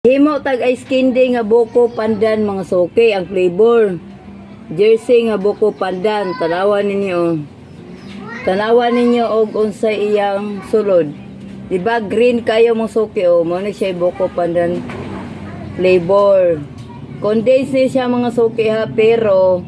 Himo tag ice candy nga buko pandan mga suki ang flavor. Jersey nga buko pandan, tanawan ninyo. Tanawan ninyo og unsay iyang sulod. Diba green kayo mga suki o, mo na siya buko pandan flavor. Condensed ni siya mga suki ha, pero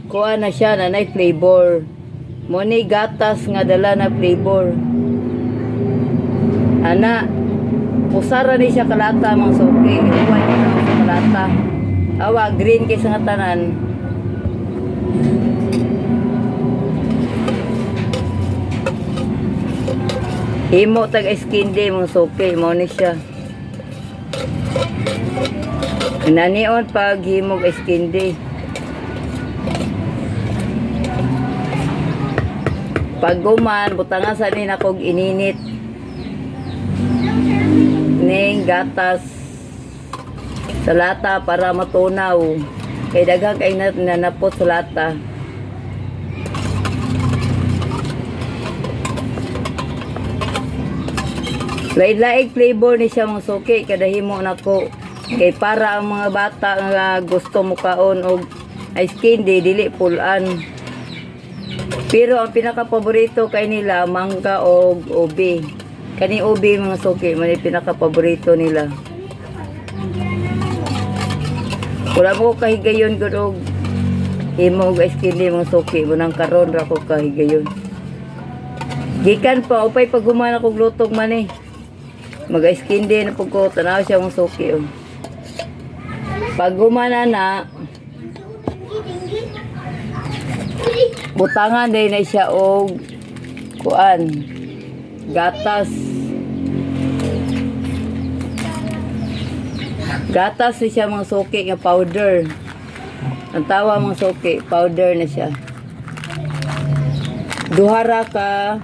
kuha na siya na nay flavor. Mo ni gatas nga dala na flavor. Ana, usara ni siya kalata mga suki. Iwan niya na sa kalata. Awa, green kaysa nga tanan. Himo tag ice candy mga suki. Mo ni siya. Nanion pag himog ice candy. Pag guman, butangan sa rin akong ininit. Ning gatas sa lata para matunaw. Kay daghang kay nanapot sa lata. Lain-laing flavor ni siya mga suki. Kada himo nako. Kay para ang mga bata nga gusto mo kaon og ice candy, dili pulan. Pero ang pinaka-paborito kay nila, mangga o ubi. Kani ubi mga suki, man pinaka-paborito nila. Wala mo kahigayon gud og himo og ice candy mga suki, munang karon ra ko kahigayon. Gikan pa upay pag humana kog lutog man eh. Mag ice candy na pug ko tanaw siya mga suki oh. Pag humana na butangan din na siya og kuan gatas siya mga suki nga powder. Ang tawa mga suki powder na siya. Duhara ka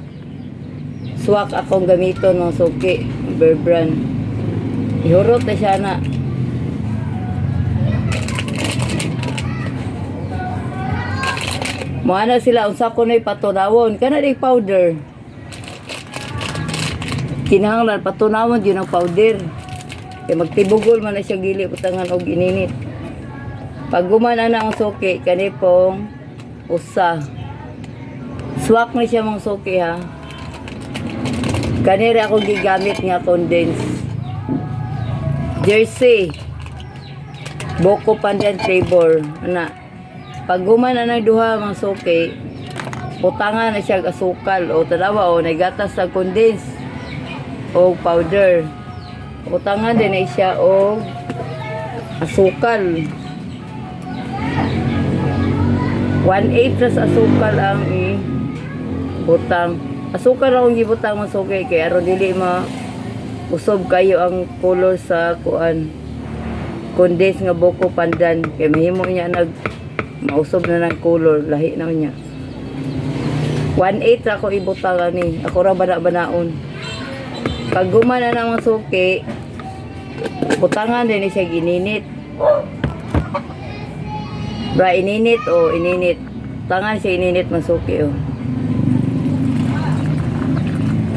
swak akong gamiton mga suki Bear Brand. Ihurot na siya na. Moana sila unsa ko nay patunawon kana di powder. Kinahanglan patunawon gyud ang powder. Kay magtibugol man na siya gili butangan og ininit. Pag gumana na ang suki kani pong usa. Swak ni siya mga suki ha. Kani ra ako gigamit nga condensed. Jersey buko pandan flavor ana. Pag gumana na duha mga suki, utangan na siya asukal o tanawa o nagatas sa condensed o powder. Utangan din na siya o asukal. 1/8 plus asukal ang butang. Asukal akong gibutang mga suki kaya aron dili usob kayo ang color sa kuan. Condensed nga buko pandan kay mahimo niya mausob na ng color, lahi na niya. 1/8 ako ibutang ni. Ako ra bana-banaon. Pag gumana na mga suki, butangan din siya gininit. Bra ininit o ininit. Tangan siya ininit mga suki o.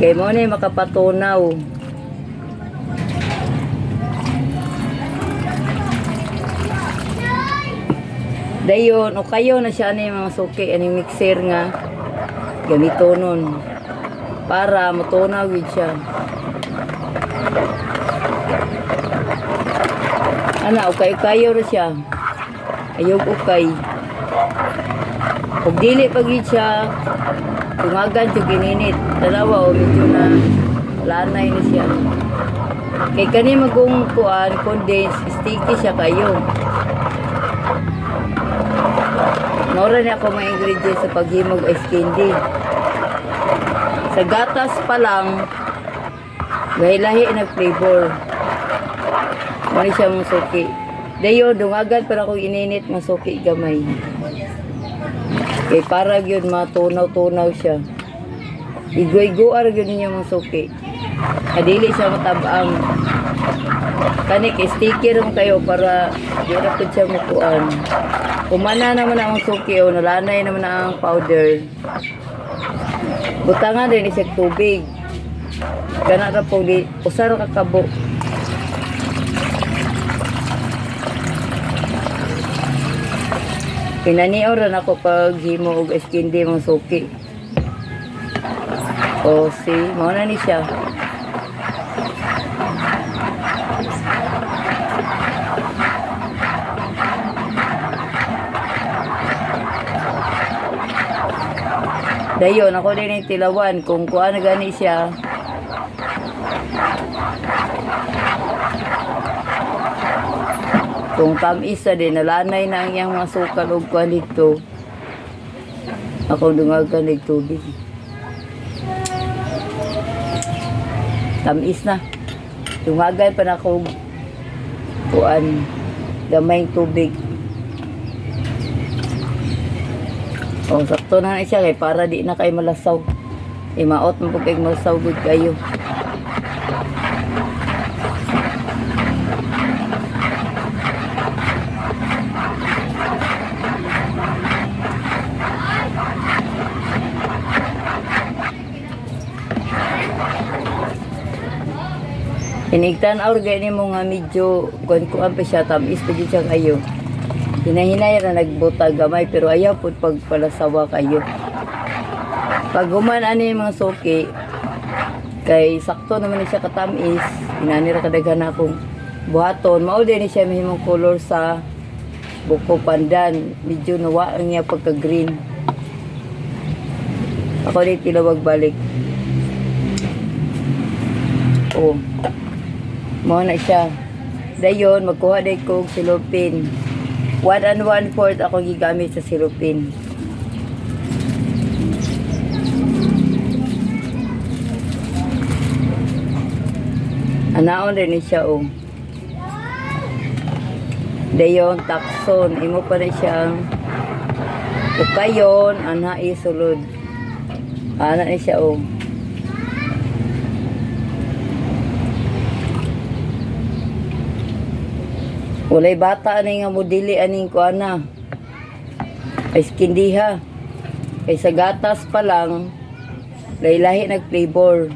Kay mo na makapatunaw. Dayon, o kayo na siya ni mga suki, aning mixer nga gamitonon para matunaw yun siya. Ana, ukay-ukayo na siya. Ayog ukay. Kung dili pag siya, tumagan siya gininit. Dalawa o medyo na lanay na siya. Kay kani magong kuan, condensed, sticky siya kayo. Nora na ako mga ingredients sa paghimog ice candy. Sa gatas pa lang, lahi-lahi na flavor. Mali siya mga suki. Dayo, dungagan para kong ininit mga suki gamay. Kaya para yun matunaw-tunaw siya. Igoy-goar yun niya mga suki. Adili siya matabang. Kanik, sticker lang kayo para di na po siya makuan. Kumana naman ang suki o nalanay naman ang powder. Butangan din isang tubig. Kana ra po di usar ka kabo. Pinanioran ako pag himo og ice candy mga suki. O si, mao na ni siya. Dayon, ako din yung tilawan kung kuha na gani siya. Kung tamis na din, nalanay na ang iyang mga sukal o kuha dito. Ako dungagan ng tubig. Tamis na. Dungagan pa na ako kuhaan gamay tubig. O, sakto na siya kay para di na kayo malasaw. Imaot mo pag malasaw good kayo. Hinigtan or gani mo nga medyo kuan pa siya tamis pa dyan siya kayo. Hinahinay na nagbutag gamay pero ayaw po pagpalasawa kayo. Pag human ani mga suki, kay sakto naman siya katamis, inanira kadaghan akong buhaton. Mao din siya mahimong color sa buko pandan. Medyo nawa ang niya pagka-green. Ako din tilawag balik. Oh. Mao na siya. Dayon, magkuha day ko silopin. 1 1/4 ako gigamit sa silopin. Anaon rin siya o. Dayon, takson. Imo pa rin siyang ukayon, ana isulod. Ana ni siya o. Walay bata ani nga modili aning kuana. Ay skindiha. Kay sa gatas pa lang lahi-lahi nag-flavor.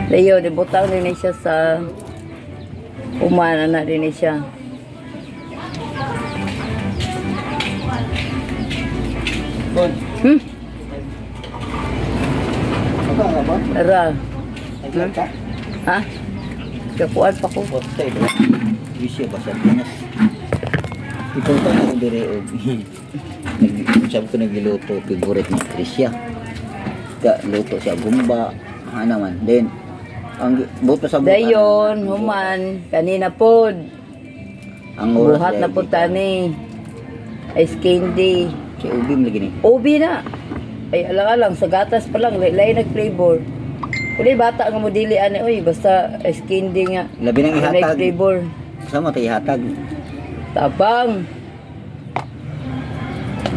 Dayo, dibutang rin siya sa umana na rin siya. Tara. Ha? Kakuan pa ko. Bisya ba sa Pinas? Ikaw pa ako dire o sabi ko nagiluto favorite ni Tricia. Luto siya gumba. Naman. Then ang buto sa buka. Dayon, human kanina pod. Ang oras Buhat na po tani. Ice candy. Si Ubim lagi ni. Ubi na. Ay alang-alang sa gatas pa lang lain nag-flavor. Kuli bata nga modili ani oy basta ice candy nga. Labi nang ihatag. Flavor. Sama tayo ihatag. Tabang.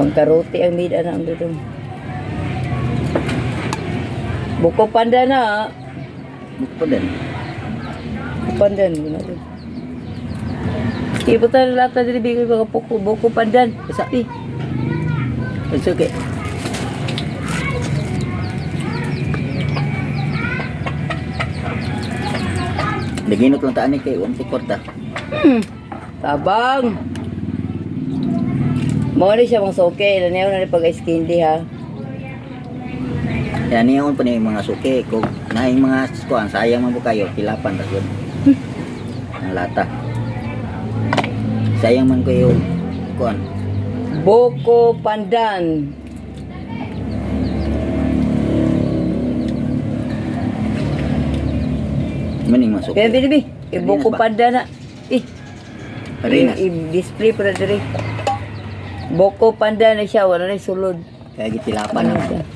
Pangkarote ang mida na ang dito. Buko panda na. Buko pa din. Pandan mo na rin. Ibutan na lahat na dinibigay mga buko pandan. Sabi. It's okay. Naginot lang taan ni kay Uwang Sikorta. Tabang. Mao ni siya mong soke. Lanayaw na rin pag-ice candy ha. Yan niya pa ni mga suki. Kung naing mga kuan sayang man po kayo. Pilapan tas yun. Ang lata. Sayang man kayo kuan. Buko pandan. Maning mga suki. Bibi. Buko pandan na. Harinas. I-display pa na diri. Buko pandan na siya. Wala na sulod. Kaya gitilapan naman.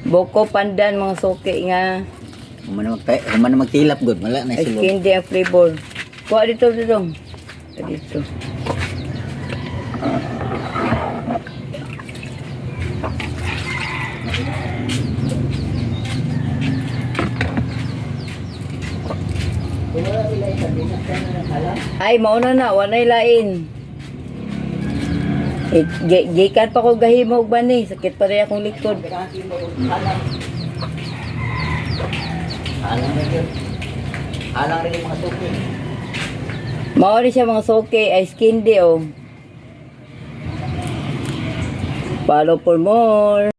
Buko pandan mga soke nga. Human na magtilap good. Wala na Ice silog. candy ang flavor. Kuha dito. Dito. Ay, mauna na. Wanay lain. Gikan pa ko gahimo og bani. Sakit pa rin akong likod. Alang rin yung mga suki. Mao ni siya mga soke ice candy oh. Follow for more.